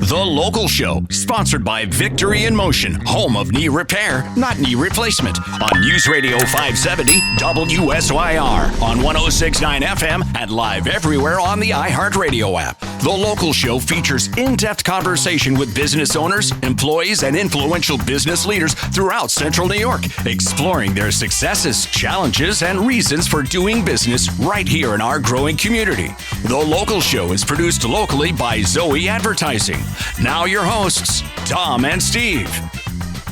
The Local Show, sponsored by Victory in Motion, home of knee repair, not knee replacement, on News Radio 570 WSYR, on 106.9 FM, and live everywhere on the iHeartRadio app. The Local Show features in-depth conversation with business owners, employees, and influential business leaders throughout Central New York, exploring their successes, challenges, and reasons for doing business right here in our growing community. The Local Show is produced locally by Zoe Advertising. Now your hosts, Tom and Steve.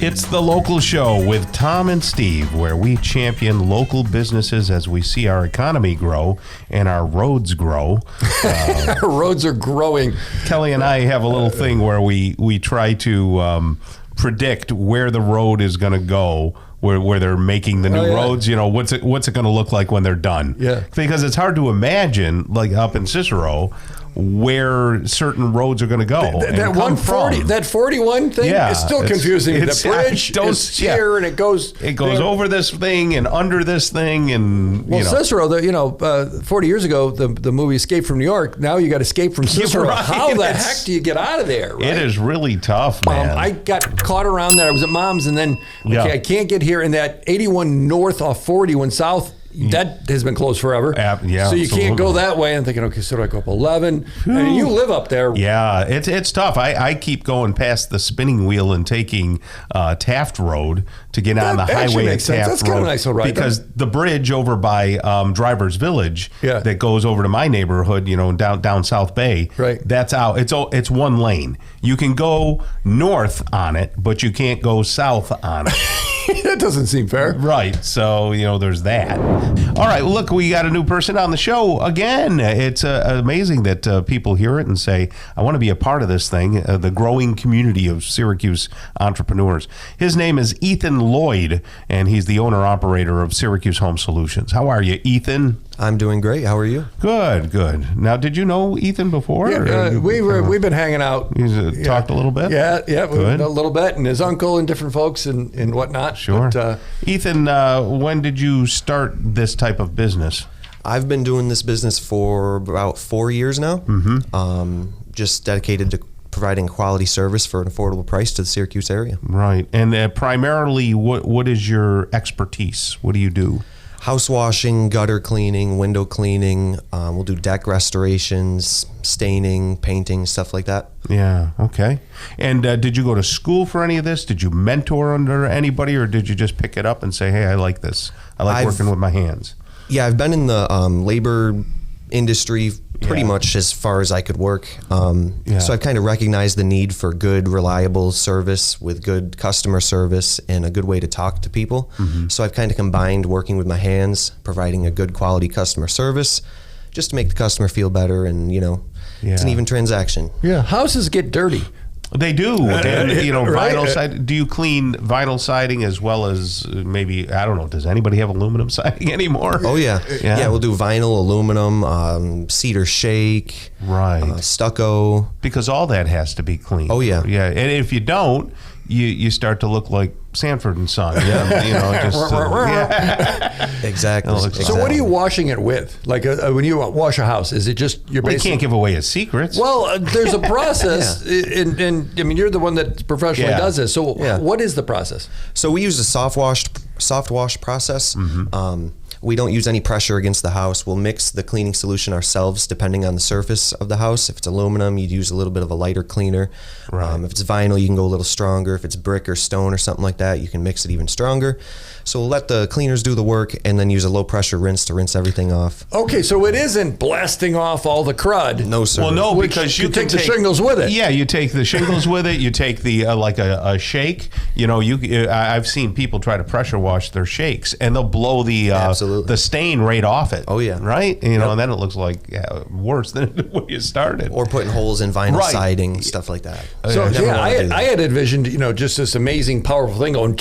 It's The Local Show with Tom and Steve, where we champion local businesses as we see our economy grow and our roads grow. Our roads are growing. Kelly and I have a little thing where we try to predict where the road is going to go, where they're making the new roads. You know, what's it going to look like when they're done? Yeah. Because it's hard to imagine, like up in Cicero, where certain roads are going to go. That 140, that 41 thing is still confusing. The bridge is here and it goes over this thing and under this thing, and Cicero. 40 years ago, the movie Escape from New York. Now you got Escape from Cicero. Right. How the heck do you get out of there? Right? It is really tough, man. I got caught around that. I was at Mom's, and then I can't get here. And that 81 north off 41 south. That has been closed forever. So you can't go that way. I'm thinking, okay, so do I go up 11? And you live up there. Yeah, it's tough. I keep going past the spinning wheel and taking Taft Road to get on the highway at Taft That's Road. kind of nice, all right. Because the bridge over by Drivers Village that goes over to my neighborhood, down South Bay, right. That's out. It's one lane. You can go north on it, but you can't go south on it. That doesn't seem fair. Right. So, there's that. All right. Well, look, we got a new person on the show again. It's amazing that people hear it and say, I want to be a part of this thing, the growing community of Syracuse entrepreneurs. His name is Ethan Lloyd, and he's the owner-operator of Syracuse Home Solutions. How are you, Ethan? I'm doing great. How are you? Good. Now, did you know Ethan before? Yeah, we've been hanging out. Talked a little bit? Yeah, a little bit, and his uncle and different folks and whatnot. Sure. But, Ethan, when did you start this type of business? I've been doing this business for about 4 years now. Mm-hmm. Just dedicated to providing quality service for an affordable price to the Syracuse area. Right. And primarily, what is your expertise? What do you do? House washing, gutter cleaning, window cleaning. We'll do deck restorations, staining, painting, stuff like that. Yeah, okay. And did you go to school for any of this? Did you mentor under anybody, or did you just pick it up and say, hey, I like this. I like working with my hands. Yeah, I've been in the labor industry pretty much as far as I could work. So I've kind of recognized the need for good, reliable service with good customer service and a good way to talk to people. Mm-hmm. So I've kind of combined working with my hands, providing a good quality customer service just to make the customer feel better, and it's an even transaction. Yeah, houses get dirty. They do. And, right? Vinyl siding. Do you clean vinyl siding as well as maybe, I don't know, does anybody have aluminum siding anymore? Oh, yeah. Yeah, we'll do vinyl, aluminum, cedar shake, right, stucco. Because all that has to be clean. Oh, yeah. Yeah, and if you don't, you start to look like Sanford and Son. Exactly. So what are you washing it with? Like when you wash a house, is it just your They can't give away his secrets. Well, there's a process, and I mean, you're the one that professionally does this. So what is the process? So we use a soft wash process. Mm-hmm. We don't use any pressure against the house. We'll mix the cleaning solution ourselves depending on the surface of the house. If it's aluminum, you'd use a little bit of a lighter cleaner. Right. If it's vinyl, you can go a little stronger. If it's brick or stone or something like that, you can mix it even stronger. So we'll let the cleaners do the work and then use a low pressure rinse to rinse everything off. Okay, so it isn't blasting off all the crud. No, sir. Well, no, because you take the shingles with it. Yeah, you take the shingles with it. You take the like a shake. I've seen people try to pressure wash their shakes, and they'll blow the stain right off it. Oh yeah, right. And then it looks like worse than when you started. Or putting holes in vinyl siding, stuff like that. So I had envisioned just this amazing, powerful thing going.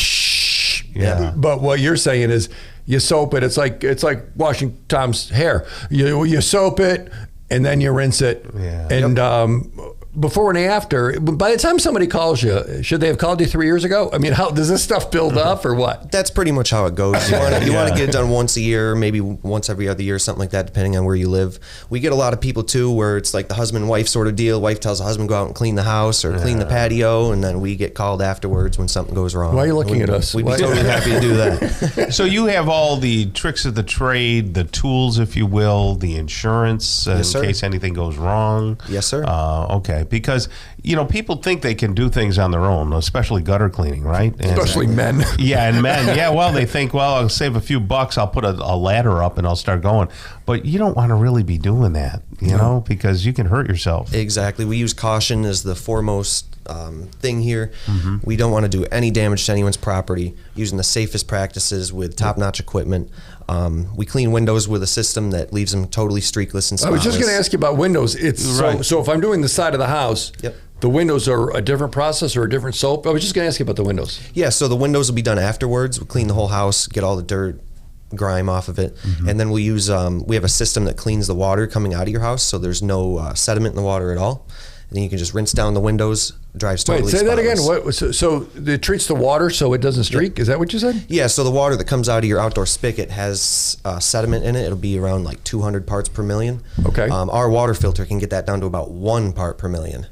Yeah. But what you're saying is you soap it. It's like washing Tom's hair. You soap it and then you rinse it. Yeah. And before and after, by the time somebody calls you, should they have called you 3 years ago? I mean, how does this stuff build up or what? That's pretty much how it goes. You want to get it done once a year, maybe once every other year, something like that, depending on where you live. We get a lot of people too where it's like the husband and wife sort of deal. Wife tells the husband go out and clean the house or clean the patio, and then we get called afterwards when something goes wrong. Why are you looking at us? We'd be totally happy to do that. So you have all the tricks of the trade, the tools, if you will, the insurance in case anything goes wrong. Yes, sir. Okay, because people think they can do things on their own, especially gutter cleaning, right? Especially men. Yeah, and men. Yeah, well, they think, well, I'll save a few bucks. I'll put a ladder up and I'll start going. But you don't want to really be doing that, because you can hurt yourself. Exactly. We use caution as the foremost thing here. Mm-hmm. We don't want to do any damage to anyone's property using the safest practices with top-notch equipment. We clean windows with a system that leaves them totally streakless and spotless. I was just going to ask you about windows. So if I'm doing the side of the house, the windows are a different process or a different soap? I was just going to ask you about the windows. Yeah, so the windows will be done afterwards. We clean the whole house, get all the dirt, grime off of it, and then we use we have a system that cleans the water coming out of your house, so there's no sediment in the water at all. And then you can just rinse down the windows, drives totally spotless. Wait, say that spotless. again. So it treats the water so it doesn't streak? Is that what you said? Yeah, so the water that comes out of your outdoor spigot has sediment in it. It'll be around like 200 parts per million. Okay. Our water filter can get that down to about 1 part per million.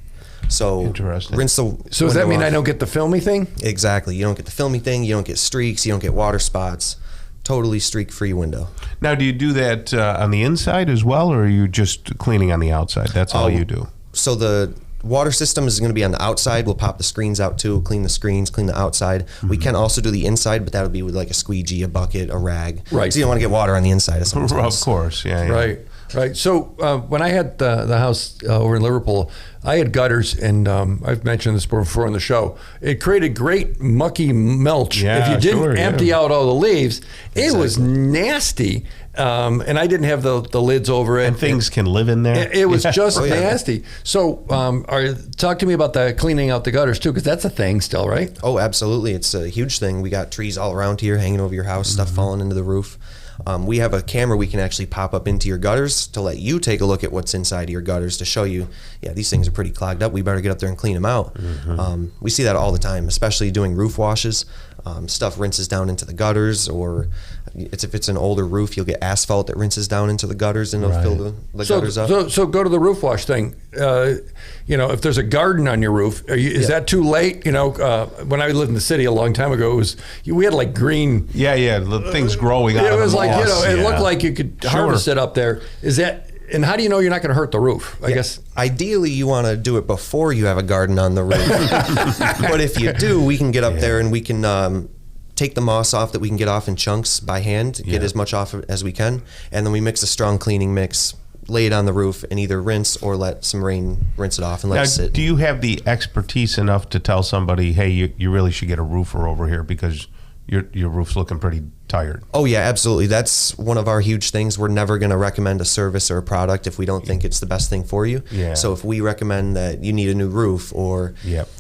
So interesting. Rinse the So does that mean I don't get the filmy thing? Exactly. You don't get the filmy thing. You don't get streaks. You don't get water spots. Totally streak-free window. Now, do you do that on the inside as well, or are you just cleaning on the outside? That's all you do. So the water system is going to be on the outside. We'll pop the screens out too, clean the screens, clean the outside. Mm-hmm. We can also do the inside, but that would be with like a squeegee, a bucket, a rag. Right. So you don't want to get water on the inside of someone's house. Of course, yeah. Right. So when I had the house over in Liverpool, I had gutters, and I've mentioned this before on the show. It created great mucky mulch. If you didn't empty out all the leaves, it was nasty. And I didn't have the lids over it. And things can live in there. It was just nasty. So talk to me about the cleaning out the gutters too, because that's a thing still, right? Oh, absolutely. It's a huge thing. We got trees all around here hanging over your house, stuff falling into the roof. We have a camera we can actually pop up into your gutters to let you take a look at what's inside of your gutters to show you, these things are pretty clogged up. We better get up there and clean them out. Mm-hmm. We see that all the time, especially doing roof washes. Stuff rinses down into the gutters, or if it's an older roof, you'll get asphalt that rinses down into the gutters and it'll fill the gutters up. So go to the roof wash thing. If there's a garden on your roof, is that too late? When I lived in the city a long time ago, we had like green. The things growing out. It was like it looked like you could harvest it up there. Is that? And how do you know you're not going to hurt the roof? I guess ideally you want to do it before you have a garden on the roof. But if you do, we can get up there and we can take the moss off that we can get off in chunks by hand, get as much off as we can, and then we mix a strong cleaning mix, lay it on the roof, and either rinse or let some rain rinse it off and let it sit. Do you have the expertise enough to tell somebody, hey, you really should get a roofer over here because your roof's looking pretty tired? Oh yeah, absolutely. That's one of our huge things. We're never going to recommend a service or a product if we don't think it's the best thing for you. Yeah. So if we recommend that you need a new roof, or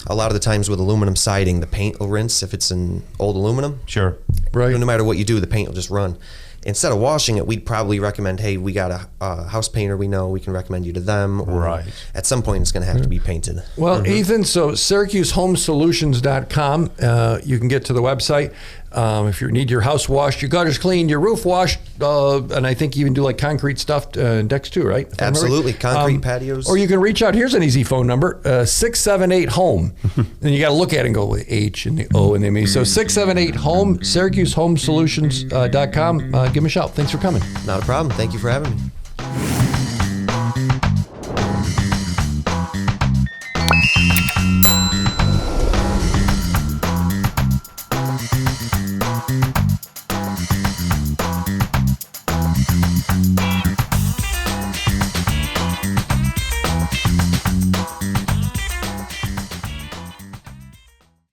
a lot of the times with aluminum siding, the paint will rinse if it's an old aluminum. Sure. Right. No matter what you do, the paint will just run. Instead of washing it, we'd probably recommend, hey, we got a house painter we know, we can recommend you to them. Or at some point, it's going to have to be painted. Well, Ethan, so SyracuseHomeSolutions.com, you can get to the website. If you need your house washed, your gutters cleaned, your roof washed, and I think you even do like concrete stuff decks too, right? Absolutely, concrete patios. Or you can reach out. Here's an easy phone number, 678-HOME. And you got to look at it and go with H and the O and the M. So 678-HOME, SyracuseHomeSolutions.com. Give them a shout. Thanks for coming. Not a problem. Thank you for having me.